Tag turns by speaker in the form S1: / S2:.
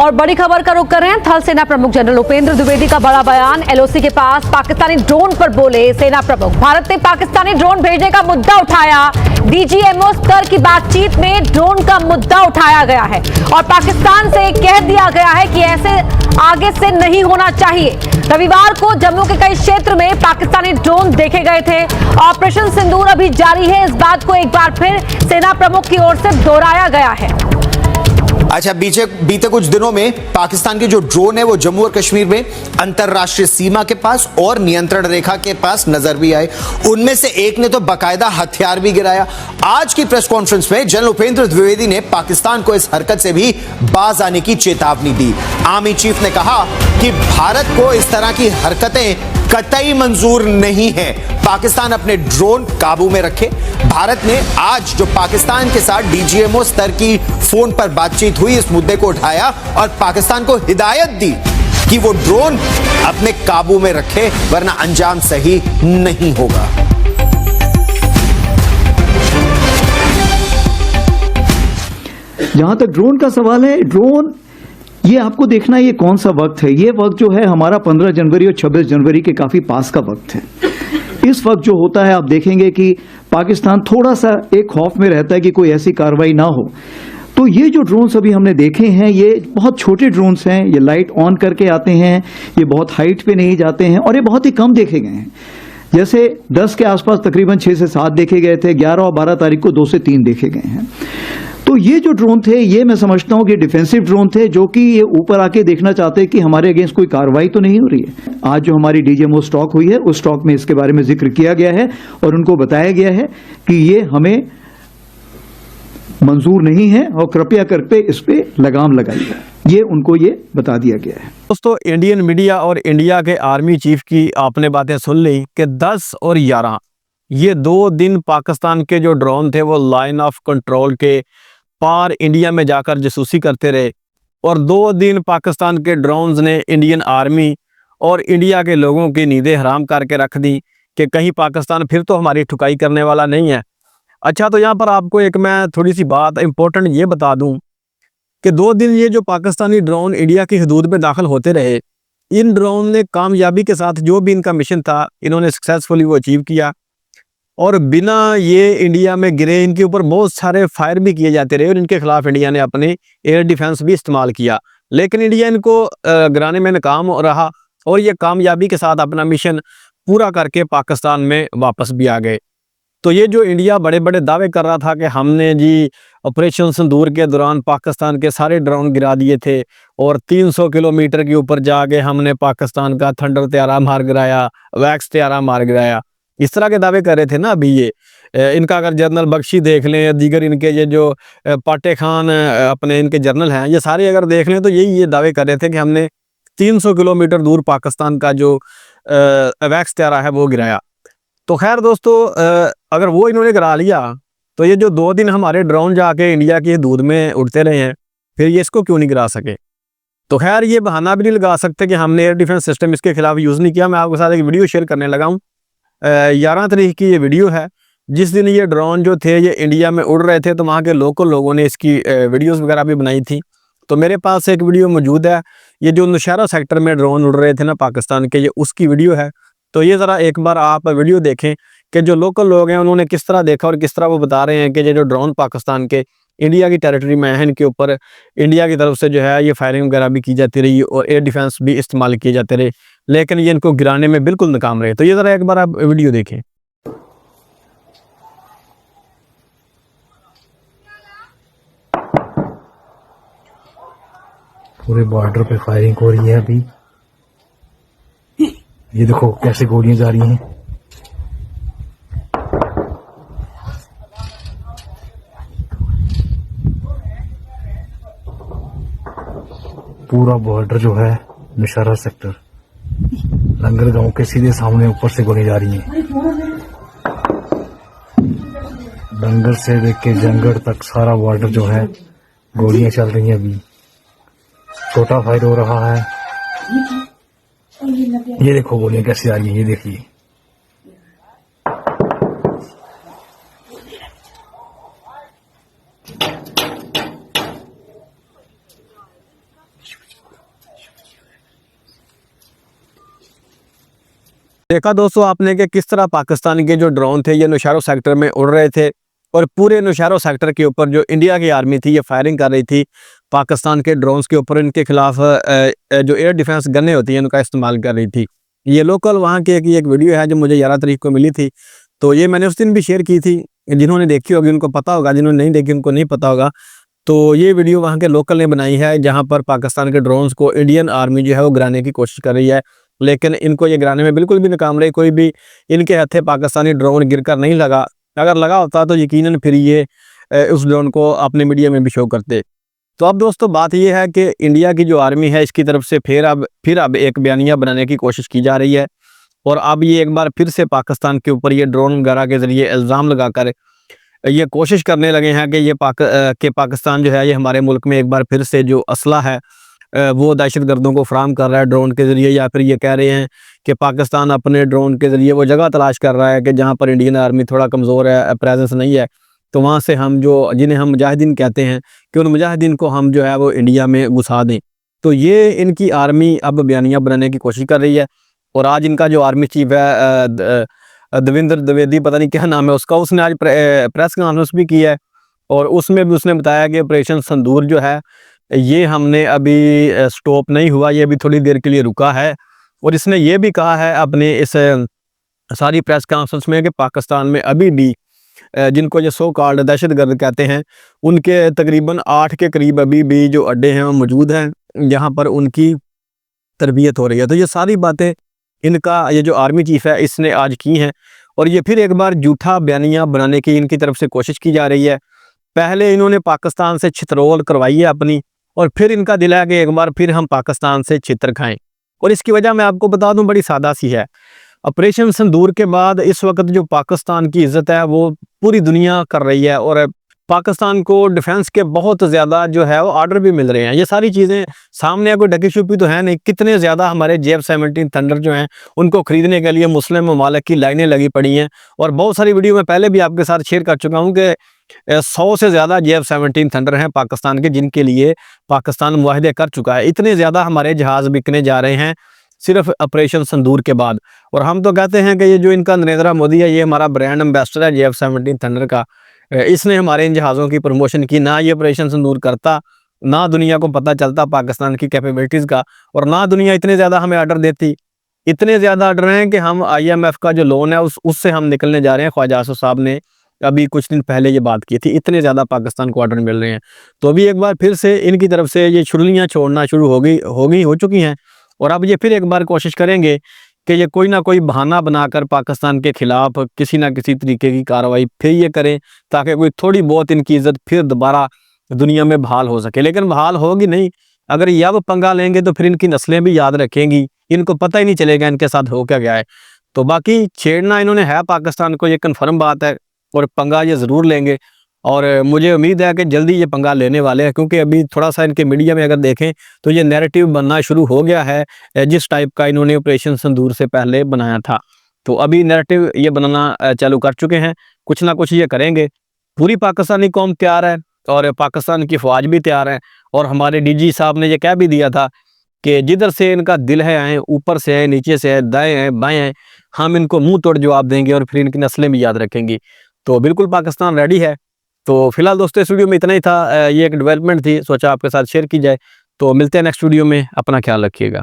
S1: और बड़ी खबर का रुख कर रहे हैं। थल सेना प्रमुख जनरल उपेंद्र द्विवेदी का बड़ा बयान। एलओसी के पास पाकिस्तानी ड्रोन पर बोले सेना प्रमुख। भारत ने पाकिस्तानी ड्रोन भेजने का मुद्दा उठाया। डीजीएमओ स्तर की बातचीत में ड्रोन का मुद्दा उठाया गया है और पाकिस्तान से कह दिया गया है कि ऐसे आगे से नहीं होना चाहिए। रविवार को जम्मू के कई क्षेत्र में पाकिस्तानी ड्रोन देखे गए थे। ऑपरेशन सिंदूर अभी जारी है। इस बात को एक बार फिर सेना प्रमुख की ओर से दोहराया गया है।
S2: अच्छा, बीते कुछ दिनों में पाकिस्तान के जो ड्रोन है वो जम्मू और कश्मीर में अंतरराष्ट्रीय सीमा के पास और नियंत्रण रेखा के पास नजर भी आए। उनमें से एक ने तो बाकायदा हथियार भी गिराया। आज की प्रेस कॉन्फ्रेंस में जनरल उपेंद्र द्विवेदी ने पाकिस्तान को इस हरकत से भी बाज आने की चेतावनी दी। आर्मी चीफ ने कहा कि भारत को इस तरह की हरकतें कतई मंजूर नहीं है। पाकिस्तान अपने ड्रोन काबू में रखे। भारत ने आज जो पाकिस्तान के साथ डीजीएमओ स्तर की फोन पर बातचीत हुई, इस मुद्दे को उठाया और पाकिस्तान को हिदायत दी कि वो ड्रोन अपने काबू में रखे, वरना अंजाम सही नहीं होगा।
S3: जहां तक ड्रोन का सवाल है, ड्रोन ये आपको देखना है ये कौन सा वक्त है। ये वक्त जो है हमारा 15 जनवरी और 26 जनवरी के काफी पास का वक्त है। इस वक्त जो होता है आप देखेंगे कि पाकिस्तान थोड़ा सा एक खौफ में रहता है कि कोई ऐसी कार्रवाई ना हो। तो ये जो ड्रोन्स अभी हमने देखे हैं ये बहुत छोटे ड्रोन्स हैं। ये लाइट ऑन करके आते हैं, ये बहुत हाइट पे नहीं जाते हैं और ये बहुत ही कम देखे गए हैं। जैसे 10 के आसपास तकरीबन 6 से 7 देखे गए थे, 11 और 12 तारीख को 2 से 3 देखे गए हैं। तो ये जो ड्रोन थे ये मैं समझता हूं कि डिफेंसिव ड्रोन थे, जो कि ये ऊपर आके देखना चाहते हैं कि हमारे अगेंस्ट कोई कार्रवाई तो नहीं हो रही है। आज जो हमारी डीजीएमओ स्टॉक हुई है उस स्टॉक में इसके बारे में जिक्र किया गया है और उनको बताया गया है कि ये हमें मंजूर नहीं है और कृपया करके इस पे लगाम लगाइए। ये उनको ये बता दिया गया है।
S4: दोस्तों, इंडियन मीडिया और इंडिया के आर्मी चीफ की आपने बातें सुन ली कि 10 और 11 ये 2 दिन पाकिस्तान के जो ड्रोन थे वो लाइन ऑफ कंट्रोल के पार इंडिया में जाकर जासूसी करते रहे और 2 दिन पाकिस्तान के ड्रोन्स ने इंडियन आर्मी और इंडिया के लोगों की नींदें हराम करके रख दी कि कहीं पाकिस्तान फिर तो हमारी ठुकाई करने वाला नहीं है। अच्छा, तो यहाँ पर आपको एक मैं थोड़ी सी बात इंपॉर्टेंट ये बता दूं कि 2 दिन ये जो पाकिस्तानी ड्रोन इंडिया की हदूद में दाखिल होते रहे, इन ड्रोन ने कामयाबी के साथ जो भी इनका मिशन था इन्होंने सक्सेसफुली वो अचीव किया और बिना ये इंडिया में गिरे इनके ऊपर बहुत सारे फायर भी किए जाते रहे और इनके खिलाफ इंडिया ने अपने एयर डिफेंस भी इस्तेमाल किया, लेकिन इंडिया इनको गिराने में नाकाम रहा और ये कामयाबी के साथ अपना मिशन पूरा करके पाकिस्तान में वापस भी आ गए। तो ये जो इंडिया बड़े बड़े दावे कर रहा था कि हमने जी ऑपरेशन सिंदूर के दौरान पाकिस्तान के सारे ड्रोन गिरा दिए थे और 300 किलोमीटर के ऊपर जाके हमने पाकिस्तान का थंडर तैयारा मार गिराया, वैक्स तैयारा मार गिराया, इस तरह के दावे कर रहे थे ना। अभी ये इनका अगर जनरल बख्शी देख लें या दीगर इनके ये जो पाटे खान अपने इनके जनरल हैं, ये सारे अगर देख लें तो ये दावे कर रहे थे कि हमने 300 किलोमीटर दूर पाकिस्तान का जो वैक्स तैयारा है वो गिराया। तो खैर दोस्तों, अगर वो इन्होंने गिरा लिया तो ये जो 2 दिन हमारे ड्रोन जाके इंडिया की हदूद में उड़ते रहे हैं, फिर ये इसको क्यों नहीं गिरा सके। तो खैर ये बहाना भी नहीं लगा सकते कि हमने एयर डिफेंस सिस्टम इसके खिलाफ यूज़ नहीं किया। मैं आपके साथ एक वीडियो शेयर करने लगा हूँ। 11 तारीख की ये वीडियो है जिस दिन ये ड्रोन जो थे ये इंडिया में उड़ रहे थे, तो वहाँ के लोकल लोगों ने इसकी वीडियोस वगैरह भी बनाई थी। तो मेरे पास एक वीडियो मौजूद है, ये जो नौशहरा सेक्टर में ड्रोन उड़ रहे थे ना पाकिस्तान के, ये उसकी वीडियो है। तो ये ज़रा एक बार आप वीडियो देखें कि जो लोकल लोग हैं उन्होंने किस तरह देखा और किस तरह वो बता रहे हैं कि ये जो ड्रोन पाकिस्तान के इंडिया की टेरिटरी में है, इनके ऊपर इंडिया की तरफ से जो है ये फायरिंग वगैरह भी की जाती रही और एयर डिफेंस भी इस्तेमाल किए जाते रहे, लेकिन ये इनको गिराने में बिल्कुल नाकाम रहे। तो ये ज़रा एक बार आप वीडियो देखें।
S5: पूरे बॉर्डर पे फायरिंग हो रही है अभी। ये देखो कैसे गोलियां जा रही हैं। पूरा बॉर्डर जो है नौशहरा सेक्टर, लंगर गांव के सीधे सामने ऊपर से गोली जा रही हैं। लंगर से देख के जंगड़ तक सारा बॉर्डर जो है गोलियां चल रही हैं। अभी छोटा फायर हो रहा है। ये देखो गोलियां कैसे आ रही हैं, ये देखिए।
S4: देखा दोस्तों आपने कि किस तरह पाकिस्तान के जो ड्रोन थे ये नौशहरा सेक्टर में उड़ रहे थे और पूरे नौशहरा सेक्टर के ऊपर जो इंडिया की आर्मी थी ये फायरिंग कर रही थी पाकिस्तान के ड्रोन्स के ऊपर, इनके खिलाफ जो एयर डिफेंस गन्ने होती हैं उनका इस्तेमाल कर रही थी। ये लोकल वहाँ की एक वीडियो है जो मुझे 11 तारीख को मिली थी, तो ये मैंने उस दिन भी शेयर की थी। जिन्होंने देखी होगी उनको पता होगा, जिन्होंने नहीं देखी उनको नहीं पता होगा। तो ये वीडियो वहाँ के लोकल ने बनाई है जहाँ पर पाकिस्तान के ड्रोन्स को इंडियन आर्मी जो है वो गिराने की कोशिश कर रही है, लेकिन इनको ये गिराने में बिल्कुल भी नाकाम रही। कोई भी इनके हथे पाकिस्तानी ड्रोन गिरकर नहीं लगा। अगर लगा होता तो यकीनन फिर ये उस ड्रोन को अपने मीडिया में भी शो करते। तो अब दोस्तों बात ये है कि इंडिया की जो आर्मी है इसकी तरफ से फिर अब एक बयानिया बनाने की कोशिश की जा रही है और अब ये एक बार फिर से पाकिस्तान के ऊपर ये ड्रोन वगैरह के ज़रिए इल्ज़ाम लगाकर ये कोशिश करने लगे हैं कि पाकिस्तान जो है ये हमारे मुल्क में एक बार फिर से जो असला है वो दहशतगर्दों को फराहम कर रहा है ड्रोन के ज़रिए, या फिर ये कह रहे हैं कि पाकिस्तान अपने ड्रोन के ज़रिए वो जगह तलाश कर रहा है कि जहाँ पर इंडियन आर्मी थोड़ा कमज़ोर है, प्रेजेंस नहीं है, तो वहाँ से हम जिन्हें हम मुजाहिदीन कहते हैं कि उन मुजाहिदीन को हम जो है वो इंडिया में घुसा दें। तो ये इनकी आर्मी अब बयानिया बनाने की कोशिश कर रही है। और आज इनका जो आर्मी चीफ है देवेंद्र द्विवेदी, पता नहीं क्या नाम है उसका, उसने आज प्रेस कॉन्फ्रेंस भी की है और उसमें भी उसने बताया कि ऑपरेशन संदूर जो है ये हमने अभी स्टॉप नहीं हुआ, ये अभी थोड़ी देर के लिए रुका है। और इसने ये भी कहा है अपने इस सारी प्रेस कॉन्फ्रेंस में कि पाकिस्तान में अभी भी जिनको ये सो कॉल्ड दहशतगर्द कहते हैं उनके तकरीबन 8 के करीब अभी भी जो अड्डे हैं वो मौजूद हैं जहाँ पर उनकी तरबियत हो रही है। तो ये सारी बातें इनका ये जो आर्मी चीफ है इसने आज की हैं और ये फिर एक बार झूठा बयानिया बनाने की इनकी तरफ से कोशिश की जा रही है। पहले इन्होंने पाकिस्तान से छितरोल करवाई है अपनी, और फिर इनका दिल है कि एक बार फिर हम पाकिस्तान से छितर खाएं। और इसकी वजह मैं आपको बता दूं बड़ी सादा सी है। ऑपरेशन संदूर के बाद इस वक्त जो पाकिस्तान की इज्जत है वो पूरी दुनिया कर रही है और पाकिस्तान को डिफेंस के बहुत ज़्यादा जो है वो ऑर्डर भी मिल रहे हैं। ये सारी चीज़ें सामने कोई ढकी छुपी तो है नहीं। कितने ज़्यादा हमारे JF-17 थंडर जो हैं उनको ख़रीदने के लिए मुस्लिम ममालिक की लाइनें लगी पड़ी हैं और बहुत सारी वीडियो मैं पहले भी आपके साथ शेयर कर चुका हूँ कि 100 से ज़्यादा JF-17 थंडर हैं पाकिस्तान के जिनके लिए पाकिस्तान मुआहदे कर चुका है। इतने ज़्यादा हमारे जहाज़ बिकने जा रहे हैं सिर्फ ऑपरेशन संदूर के बाद। और हम तो कहते हैं कि ये जो इनका नरेंद्र मोदी है ये हमारा ब्रांड एम्बेसडर है JF-17 थंडर का। इसने हमारे इन जहाज़ों की प्रमोशन की, ना ये ऑपरेशन संदूर करता, ना दुनिया को पता चलता पाकिस्तान की कैपेबिलिटीज़ का, और ना दुनिया इतने ज़्यादा हमें ऑर्डर देती। इतने ज़्यादा ऑर्डर हैं कि हम IMF का जो लोन है उससे हम निकलने जा रहे हैं। ख्वाजा आसिफ साहब ने अभी कुछ दिन पहले ये बात की थी, इतने ज़्यादा पाकिस्तान को ऑर्डर मिल रहे हैं। तो अभी एक बार फिर से इनकी तरफ से ये छुरलियाँ छोड़ना शुरू हो चुकी हैं और अब ये फिर एक बार कोशिश करेंगे कि ये कोई ना कोई बहाना बनाकर पाकिस्तान के ख़िलाफ़ किसी ना किसी तरीके की कार्रवाई फिर ये करें ताकि कोई थोड़ी बहुत इनकी इज़्ज़त फिर दोबारा दुनिया में बहाल हो सके। लेकिन बहाल होगी नहीं। अगर ये अब पंगा लेंगे तो फिर इनकी नस्लें भी याद रखेंगी, इनको पता ही नहीं चलेगा इनके साथ हो क्या गया है। तो बाकी छेड़ना इन्होंने है पाकिस्तान को, ये कन्फर्म बात है और पंगा ये ज़रूर लेंगे। और मुझे उम्मीद है कि जल्दी ये पंगा लेने वाले हैं, क्योंकि अभी थोड़ा सा इनके मीडिया में अगर देखें तो ये नैरेटिव बनना शुरू हो गया है जिस टाइप का इन्होंने ऑपरेशन संदूर से पहले बनाया था। तो अभी नैरेटिव ये बनाना चालू कर चुके हैं, कुछ ना कुछ ये करेंगे। पूरी पाकिस्तानी कौम तैयार है और पाकिस्तान की फ़ौज भी तैयार है। और हमारे DG साहब ने ये कह भी दिया था कि जिधर से इनका दिल है आए, ऊपर से है, नीचे से है, दाएँ हैं, बाएँ हैं, हम इनको मुँह तोड़ जवाब देंगे और फिर इनकी नस्लें भी याद रखेंगी। तो बिल्कुल पाकिस्तान रेडी है। तो फिलहाल दोस्तों इस वीडियो में इतना ही था। ये एक डेवलपमेंट थी, सोचा आपके साथ शेयर की जाए। तो मिलते हैं नेक्स्ट वीडियो में, अपना ख्याल रखिएगा।